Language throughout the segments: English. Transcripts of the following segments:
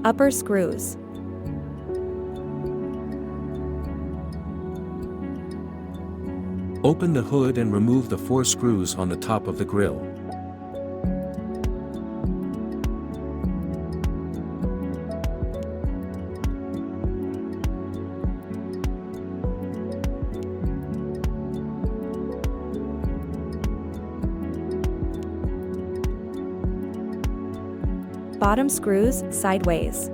Upper screws. Open the hood and remove the 4 screws on the top of the grille. Bottom screws sideways.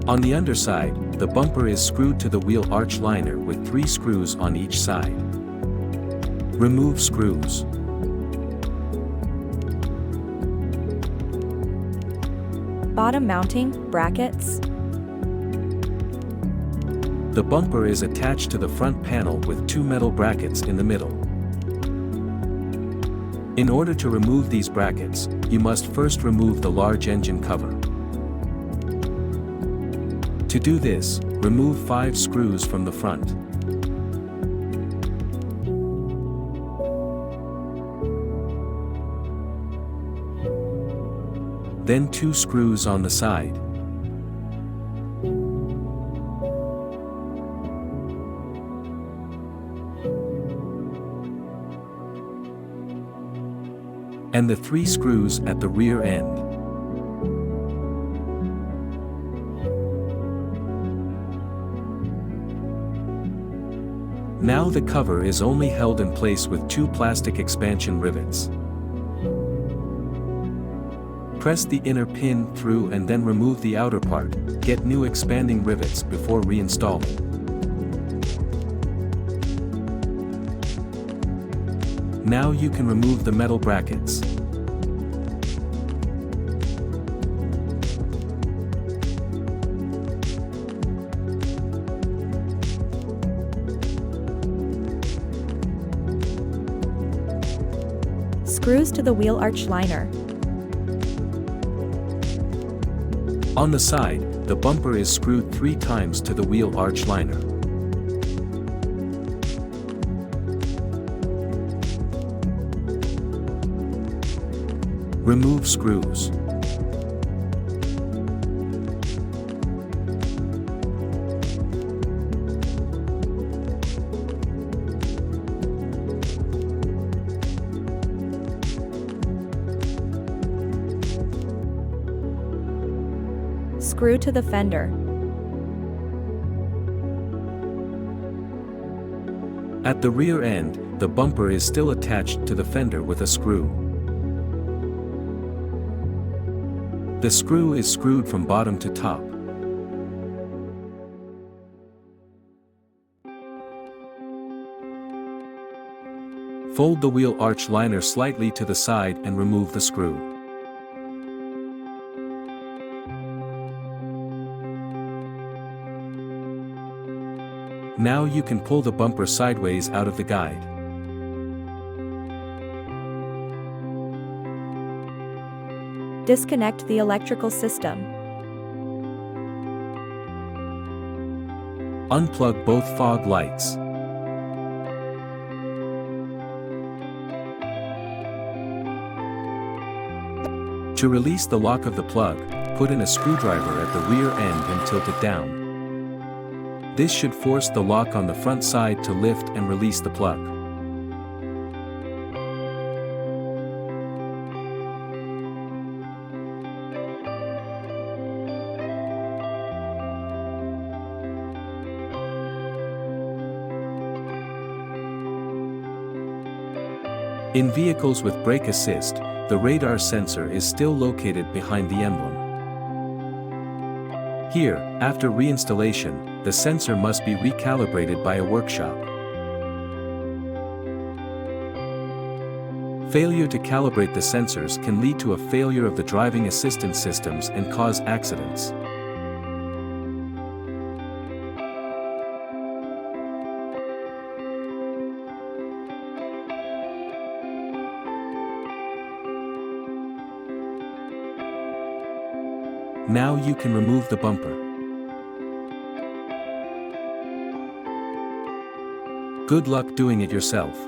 On the underside, the bumper is screwed to the wheel arch liner with 3 screws on each side. Remove screws. Bottom mounting brackets. The bumper is attached to the front panel with 2 metal brackets in the middle. In order to remove these brackets, you must first remove the large engine cover. To do this, remove 5 screws from the front. Then 2 screws on the side. And the 3 screws at the rear end. Now the cover is only held in place with 2 plastic expansion rivets. Press the inner pin through and then remove the outer part. Get new expanding rivets before reinstalling. Now you can remove the metal brackets. Screws to the wheel arch liner. On the side, the bumper is screwed 3 times to the wheel arch liner. Remove screws. Screw to the fender. At the rear end, the bumper is still attached to the fender with a screw. The screw is screwed from bottom to top. Fold the wheel arch liner slightly to the side and remove the screw. Now you can pull the bumper sideways out of the guide. Disconnect the electrical system. Unplug both fog lights. To release the lock of the plug, put in a screwdriver at the rear end and tilt it down. This should force the lock on the front side to lift and release the plug. In vehicles with brake assist, the radar sensor is still located behind the emblem. Here, after reinstallation, the sensor must be recalibrated by a workshop. Failure to calibrate the sensors can lead to a failure of the driving assistance systems and cause accidents. Now you can remove the bumper. Good luck doing it yourself.